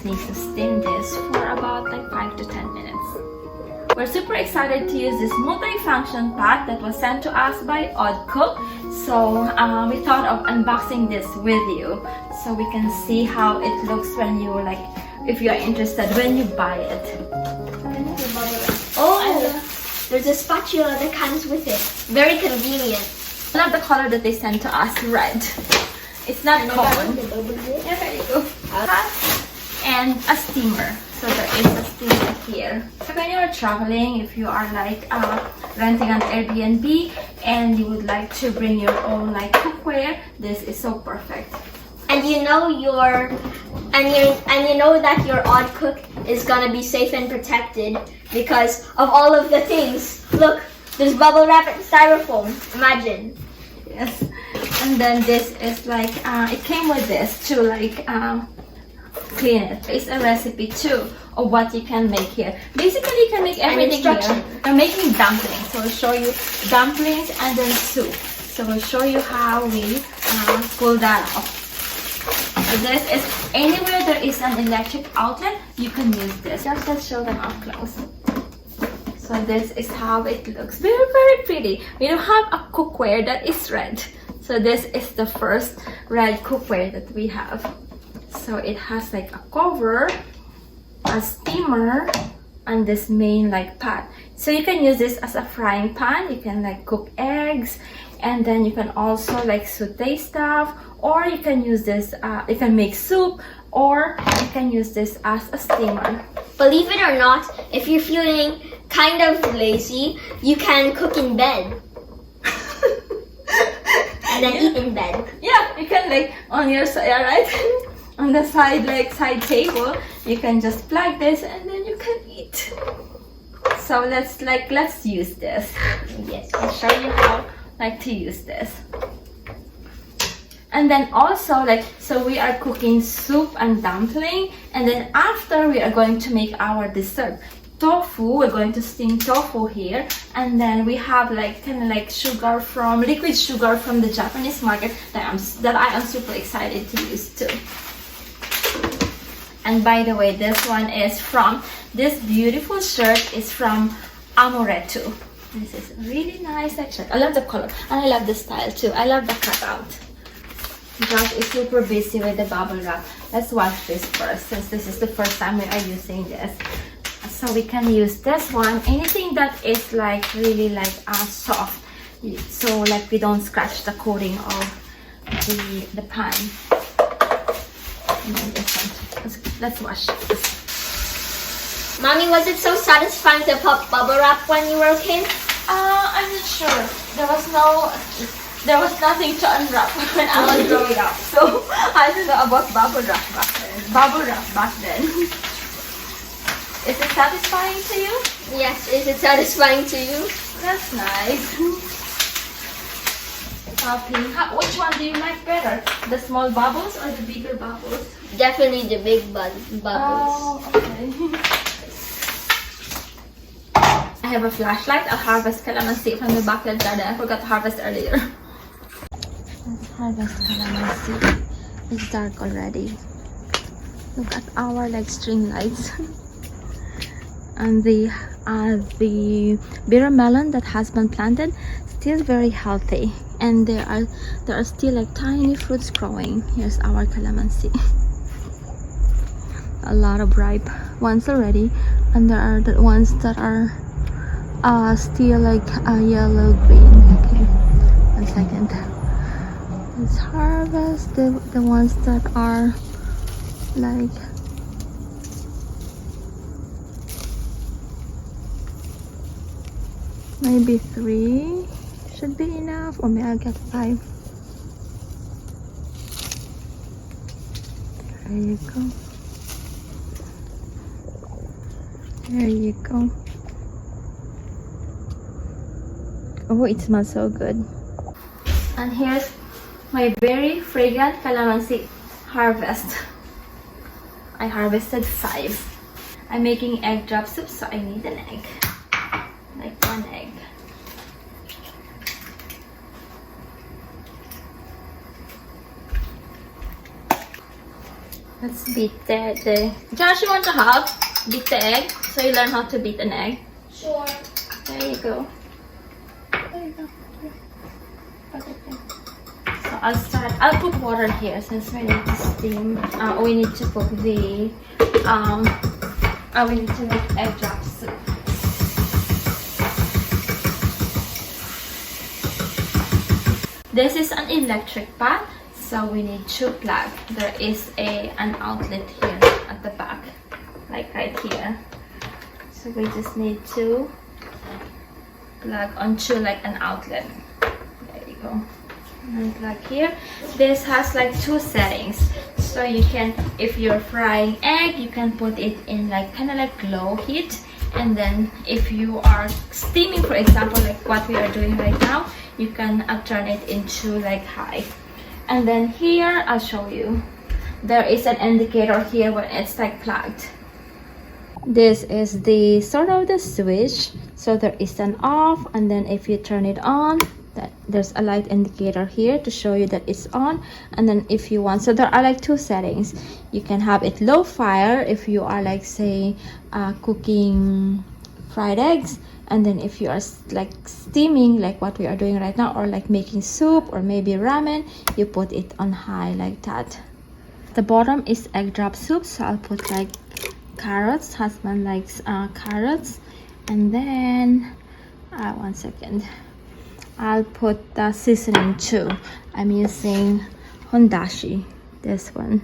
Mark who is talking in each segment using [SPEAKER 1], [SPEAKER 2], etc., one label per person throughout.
[SPEAKER 1] need to steam this for about like 5 to 10 minutes. We're super excited to use this multi-function pot that was sent to us by Audecook. So we thought of unboxing this with you so we can see how it looks when you like, if you're interested when you buy it.
[SPEAKER 2] Oh, there's a spatula that comes with it. Very convenient.
[SPEAKER 1] I love the color that they sent to us, red. It's not common. Yeah, there you go. And a steamer. So there is a steamer here. When you're traveling, if you are like renting an Airbnb and you would like to bring your own like cookware, this is so perfect.
[SPEAKER 2] And you know you know that your Audecook is gonna be safe and protected because of all of the things. Look, there's bubble wrap and styrofoam. Imagine.
[SPEAKER 1] Yes. And then this is like it came with this to like clean it. It's a recipe too of what you can make here. Basically, you can make everything here. We're making dumplings, so we'll show you dumplings and then soup. So we'll show you how we pull that off. So this is anywhere there is an electric outlet, you can use this. Just let's show them up close. So this is how it looks. Very, very pretty. We don't have a cookware that is red. So this is the first red cookware that we have. So it has like a cover, a steamer, and this main like pot. So you can use this as a frying pan. You can like cook eggs, and then you can also like saute stuff, or you can use this, you can make soup, or you can use this as a steamer.
[SPEAKER 2] Believe it or not, if you're feeling kind of lazy, you can cook in bed. And then eat in bed.
[SPEAKER 1] Yeah, you can like on your side, right? On the side, like side table, you can just plug this and then you can eat. So let's use this.
[SPEAKER 2] Yes.
[SPEAKER 1] I'll show you how like to use this. And then also like, so we are cooking soup and dumpling, and then after we are going to make our dessert. Tofu, we're going to steam tofu here, and then we have like kind of like sugar from liquid sugar from the Japanese market that I am super excited to use too. And by the way, this one is from, this beautiful shirt is from Amoretu. This is really nice shirt. I love the color and I love the style too. I love the cutout. Josh is super busy with the bubble wrap. Let's wash this first, since this is the first time we are using this. So we can use this one, anything that is like really like soft, so like we don't scratch the coating of the pan. And then this one. Let's wash this.
[SPEAKER 2] Mommy, was it so satisfying to pop bubble wrap when you were a kid?
[SPEAKER 1] I'm not sure. There was nothing to unwrap when I was growing up, so I don't know about bubble wrap back then. Is it satisfying to you?
[SPEAKER 2] Yes, is it satisfying to you?
[SPEAKER 1] That's nice. Which one do you like better? The small bubbles or the bigger bubbles?
[SPEAKER 2] Definitely the big bubbles.
[SPEAKER 1] Oh, okay. I have a flashlight. I'll harvest calamansi from the backyard garden. I forgot to harvest earlier. Let's harvest calamansi. It's dark already. Look at our like string lights. And the bitter melon that has been planted still very healthy, and there are still like tiny fruits growing. Here's our calamansi. A lot of ripe ones already, and there are the ones that are still like yellow green. Okay, 1 second. Let's harvest the ones that are like maybe 3 should be enough, or maybe I'll get 5. There you go. There you go. Oh, it smells so good. And here's my very fragrant calamansi harvest. I harvested 5. I'm making egg drop soup, so I need an egg. Like 1 egg. Let's beat the Josh, you want to help beat the egg? So you learn how to beat an egg.
[SPEAKER 2] Sure.
[SPEAKER 1] There you go. There you go. So I'll put water here since we need to steam. We need to cook the we need to make egg drop soup. This is an electric pot, so we need two plugs. There is an outlet here at the back, like right here. So we just need to plug onto like an outlet. There you go. And plug here. This has like two settings, so you can, if you're frying egg, you can put it in like kind of like low heat, and then if you are steaming, for example, like what we are doing right now, you can turn it into like high. And then here I'll show you, there is an indicator here when it's like plugged. This is the sort of the switch, so there is an off, and then if you turn it on, that there's a light indicator here to show you that it's on. And then if you want, so there are like two settings. You can have it low fire if you are like say cooking fried eggs, and then if you are like steaming like what we are doing right now, or like making soup or maybe ramen, you put it on high like that. The bottom is egg drop soup, so I'll put like carrots. Husband likes carrots. And then 1 second, I'll put the seasoning too. I'm using hondashi, this one,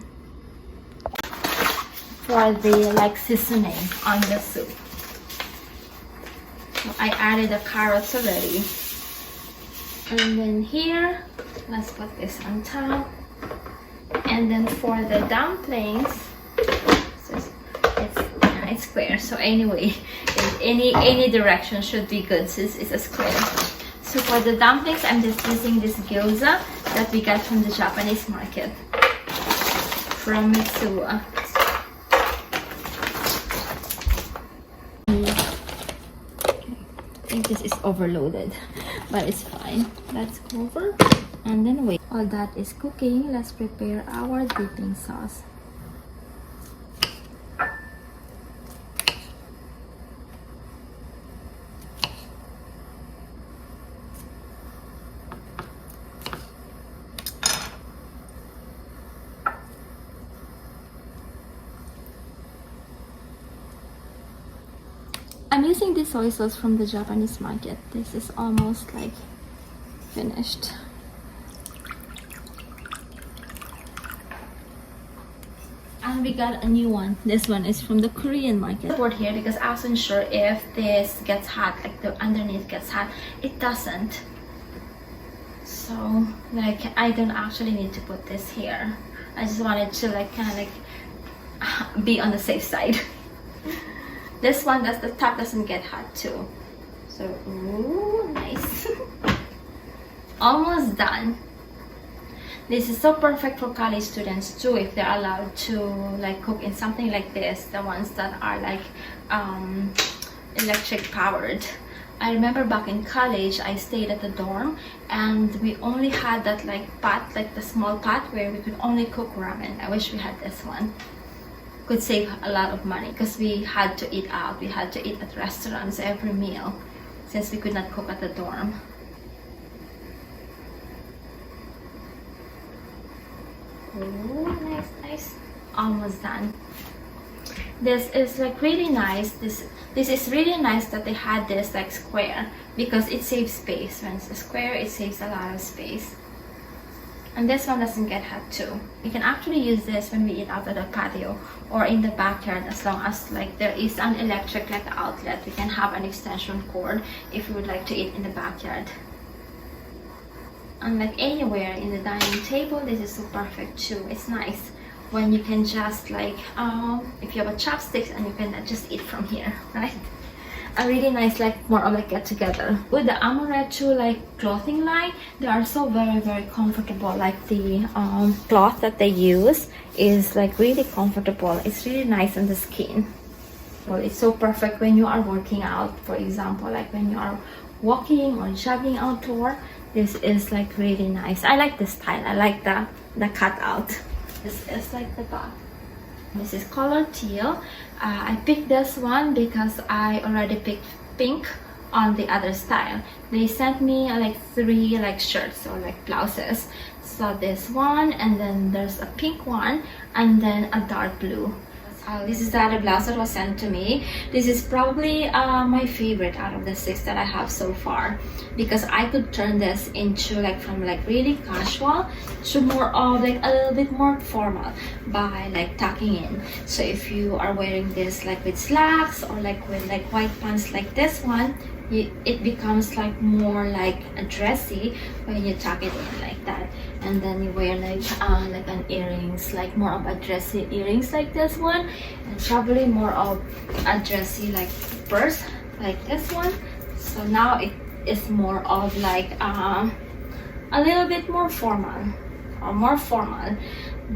[SPEAKER 1] for the like seasoning on the soup. So I added the carrots already. And then here, let's put this on top. And then for the dumplings, it's square, so anyway, any direction should be good since it's a square. So for the dumplings, I'm just using this gyoza that we got from the Japanese market from Mitsuwa. I think this is overloaded, but it's fine. Let's cover and then wait. While that is cooking, let's prepare our dipping sauce. I'm using this soy sauce from the Japanese market. This is almost like finished. And we got a new one. This one is from the Korean market. Board here because I wasn't sure if this gets hot, like the underneath gets hot. It doesn't. So like I don't actually need to put this here. I just wanted to like kind of like be on the safe side. This one, the top doesn't get hot too. So, ooh, nice. Almost done. This is so perfect for college students too, if they're allowed to like cook in something like this, the ones that are like electric powered. I remember back in college, I stayed at the dorm and we only had that like pot, like the small pot where we could only cook ramen. I wish we had this one. Could save a lot of money because we had to eat out. We had to eat at restaurants every meal since we could not cook at the dorm. Ooh, nice, nice. Almost done. This is like really nice. This is really nice that they had this like square because it saves space. When it's a square, it saves a lot of space. And this one doesn't get hot too. We can actually use this when we eat out at the patio or in the backyard, as long as like there is an electric like outlet. We can have an extension cord if we would like to eat in the backyard. And like anywhere in the dining table, this is so perfect too. It's nice when you can just like if you have a chopsticks and you can just eat from here, right? A really nice like more of like get together. With the Amoretu like clothing line, they are so very comfortable. Like the cloth that they use is like really comfortable. It's really nice on the skin. Well, it's so perfect when you are working out, for example, like when you are walking or jogging outdoor. This is like really nice. I like the style. I like the cutout. This is like the back. This is color teal. I picked this one because I already picked pink on the other style. They sent me like 3 like shirts or like blouses. So this one, and then there's a pink one, and then a dark blue. This is the other blouse that was sent to me. This is probably my favorite out of the 6 that I have so far, because I could turn this into like from like really casual to more of like a little bit more formal by like tucking in. So if you are wearing this like with slacks or like with like white pants like this one, it becomes like more like a dressy when you tuck it in like that, and then you wear like an earrings, like more of a dressy earrings like this one, and probably more of a dressy like purse like this one. So now it is more of like a little bit more formal, or more formal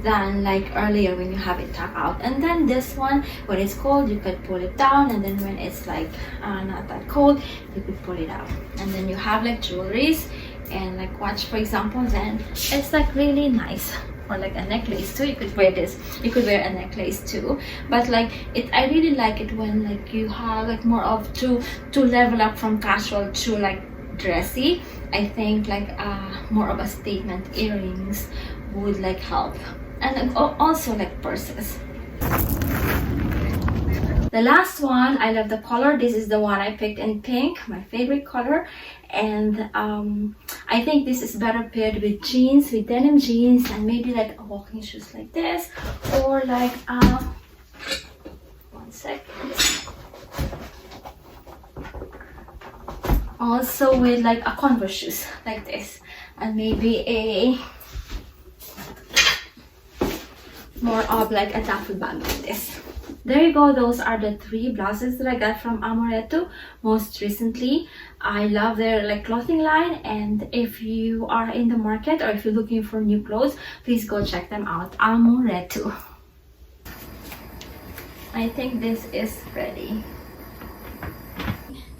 [SPEAKER 1] than like earlier when you have it tucked out. And then this one, when it's cold, you could pull it down, and then when it's like not that cold, you could pull it out. And then you have like jewelries and like watch, for example, then it's like really nice. Or like a necklace too. You could wear this, you could wear a necklace too, but like I really like it when like you have like more of to level up from casual to like dressy. I think like more of a statement earrings would like help, and also like purses. The last one, I love the color. This is the one I picked in pink, my favorite color, and I think this is better paired with jeans, with denim jeans, and maybe like walking shoes like this, or like one second, also with like a Converse shoes like this, and maybe a more of like a duffel bag like this. There you go. Those are the 3 blouses that I got from Amoretu most recently. I love their like clothing line, and if you are in the market or if you're looking for new clothes, please go check them out. Amoretu. I think this is ready.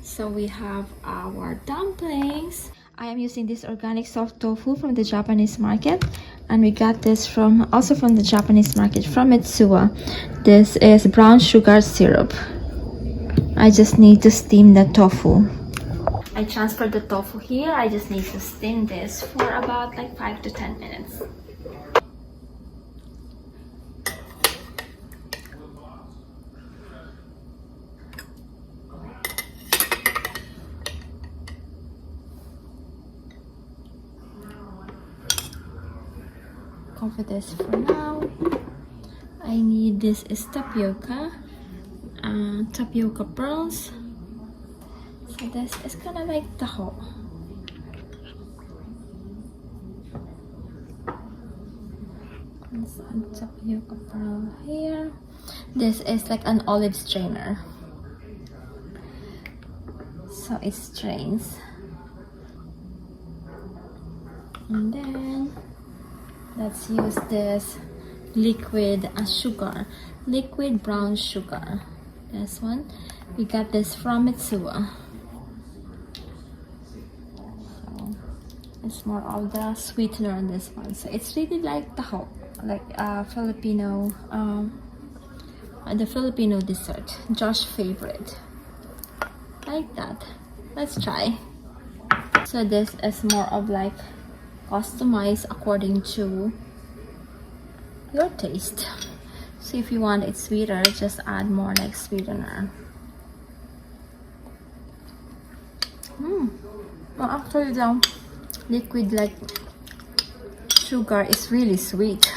[SPEAKER 1] So we have our dumplings. I am using this organic soft tofu from the Japanese market, and we got this also from the Japanese market, from Mitsuwa. This is brown sugar syrup. I just need to steam the tofu. I transferred the tofu here. I just need to steam this for about like 5 to 10 minutes. Cover this for now. I need this is tapioca, tapioca pearls. So this is gonna make taho. Some tapioca pearl here. This is like an olive strainer, so it strains. And then let's use this liquid sugar, liquid brown sugar. This one, we got this from Mitsuwa. So it's more of the sweetener on this one. So it's really like taho, like Filipino, the Filipino dessert, Josh's favorite. Like that. Let's try. So this is more of like customized according to your taste. So if you want it sweeter, just add more like sweetener. Well, actually the liquid like sugar is really sweet.